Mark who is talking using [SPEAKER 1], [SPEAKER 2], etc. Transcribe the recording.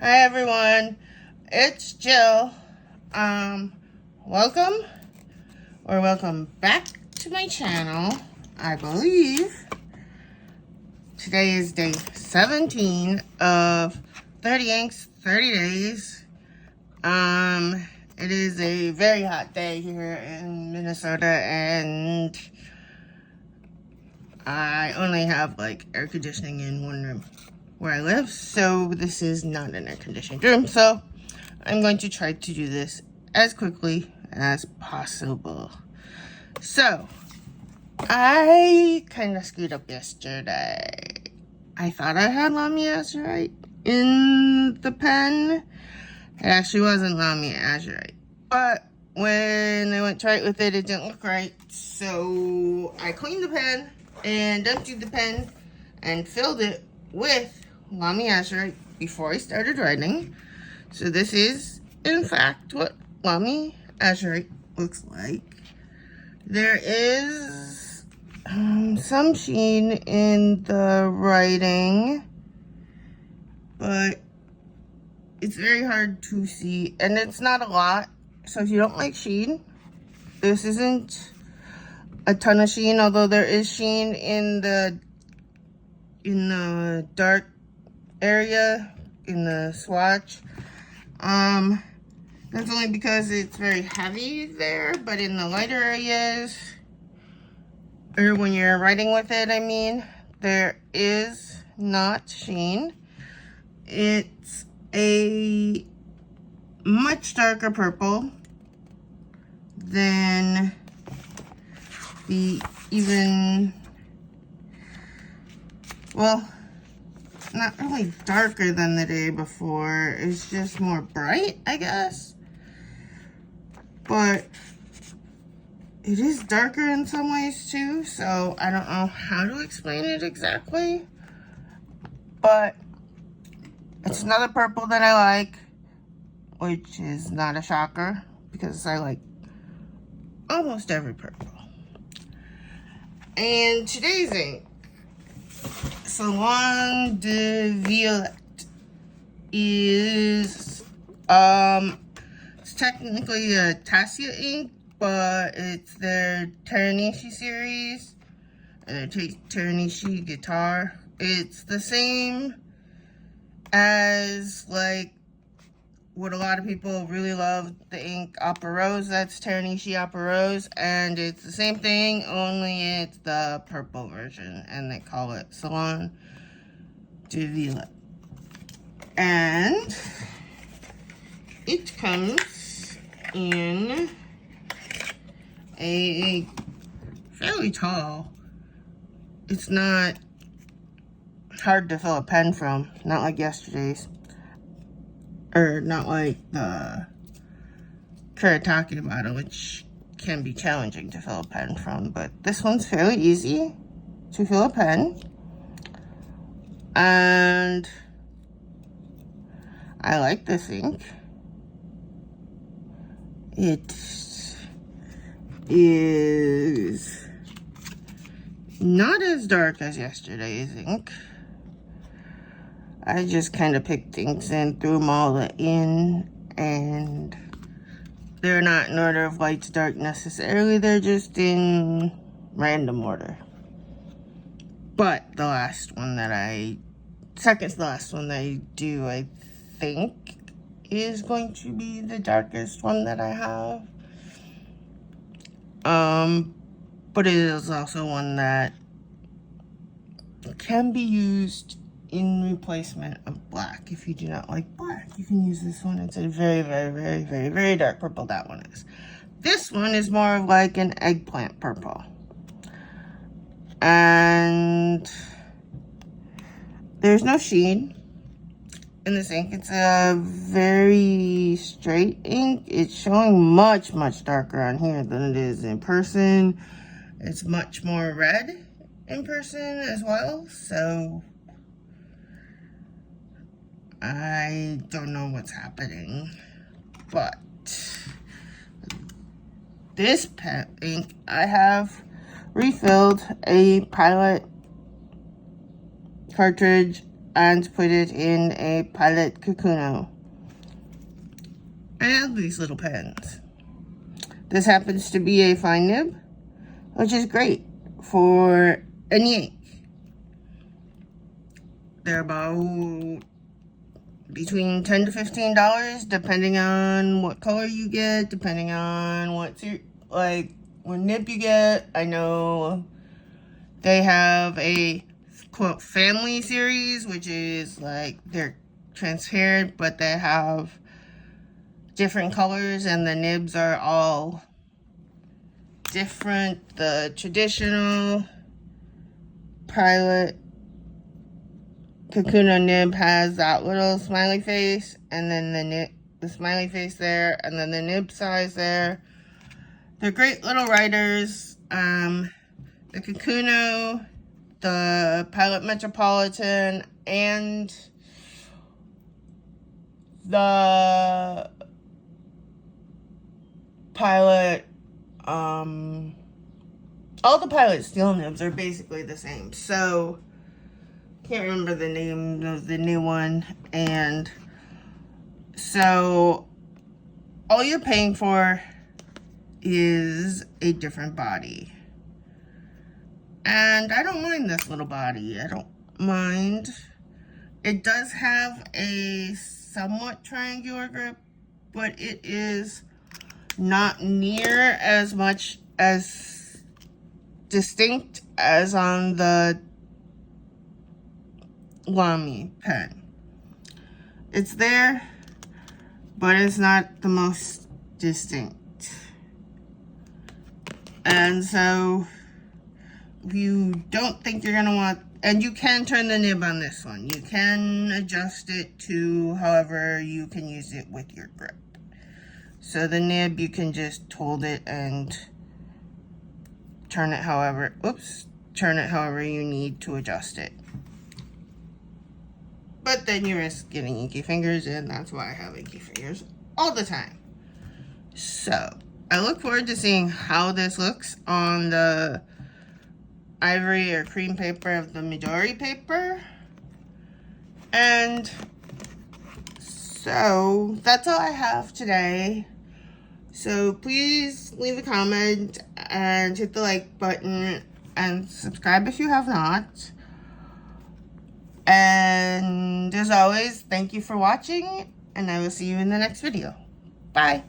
[SPEAKER 1] Hi everyone, it's Jill. Welcome back to my channel. I believe today is day 17 of 30 inks, 30 days. It is a very hot day here in Minnesota, and I only have like air conditioning in one room where I live, so this is not an air conditioned room, so I'm going to try to do this as quickly as possible. So I kind of screwed up yesterday. I thought I had Lamia Azurite in the pen. It actually wasn't Lamia Azurite, but when I went to write with it, it didn't look right, so I cleaned the pen and emptied the pen and filled it with Lamia Azurite before I started writing. So this is, in fact, what Lamia Azurite looks like. There is some sheen in the writing, but it's very hard to see, and it's not a lot. So if you don't like sheen, this isn't a ton of sheen, although there is sheen in the dark area in the swatch. That's only because it's very heavy there, but in the lighter areas, or when you're writing with it, I mean, there is not sheen. It's a much darker purple than well, not really darker than the day before. It's just more bright, I guess. But it is darker in some ways too, so I don't know how to explain it exactly. But it's another purple that I like, which is not a shocker because I like almost every purple. And today's ink, Salon de Violette, is it's technically a Tassia ink, but it's their Teranishi series, and their Teranishi guitar. It's the same as like what a lot of people really love, the ink Opera Rose. That's Teranishi Opera Rose, and it's the same thing, only it's the purple version, and they call it Salon de Violette. And it comes in a fairly tall, it's not hard to fill a pen from, not like yesterday's. Or not like the Kuretake bottle, which can be challenging to fill a pen from. But this one's fairly easy to fill a pen. And I like this ink. It is not as dark as yesterday's ink. I just kind of picked things and threw them all in, and they're not in order of light to dark necessarily, they're just in random order. But the last one that second to the last one that I do, I think, is going to be the darkest one that I have. But it is also one that can be used in replacement of black. If you do not like black, you can use this one. It's a very, very, very, very, very dark purple, that one is. This one is more of like an eggplant purple. And there's no sheen in this ink. It's a very straight ink. It's showing much, much darker on here than it is in person. It's much more red in person as well, so I don't know what's happening, but this pen ink, I have refilled a Pilot cartridge and put it in a pilot Kakuno. I have these little pens. This happens to be a fine nib, which is great for any ink. They're about between $10 to $15, depending on what color you get, depending on what nib you get. I know they have a quote family series, which is like they're transparent, but they have different colors and the nibs are all different. The traditional pilot Kakuno nib has that little smiley face, and then the smiley face there, and then the nib size there. They're great little writers. The Kakuno, the Pilot Metropolitan, and the Pilot, all the Pilot steel nibs are basically the same. So, can't remember the name of the new one. And so, all you're paying for is a different body. And I don't mind this little body. I don't mind. It does have a somewhat triangular grip, but it is not near as much as distinct as on the Lamy pen. It's there, but it's not the most distinct. And so, if you don't think you're going to want, and you can turn the nib on this one. You can adjust it to however you can use it with your grip. So the nib, you can just hold it and turn it however you need to adjust it. But then you risk getting inky fingers, and that's why I have inky fingers all the time. So, I look forward to seeing how this looks on the ivory or cream paper of the Midori paper. And so, that's all I have today. So, please leave a comment and hit the like button and subscribe if you have not. And as always, thank you for watching, and I will see you in the next video. Bye.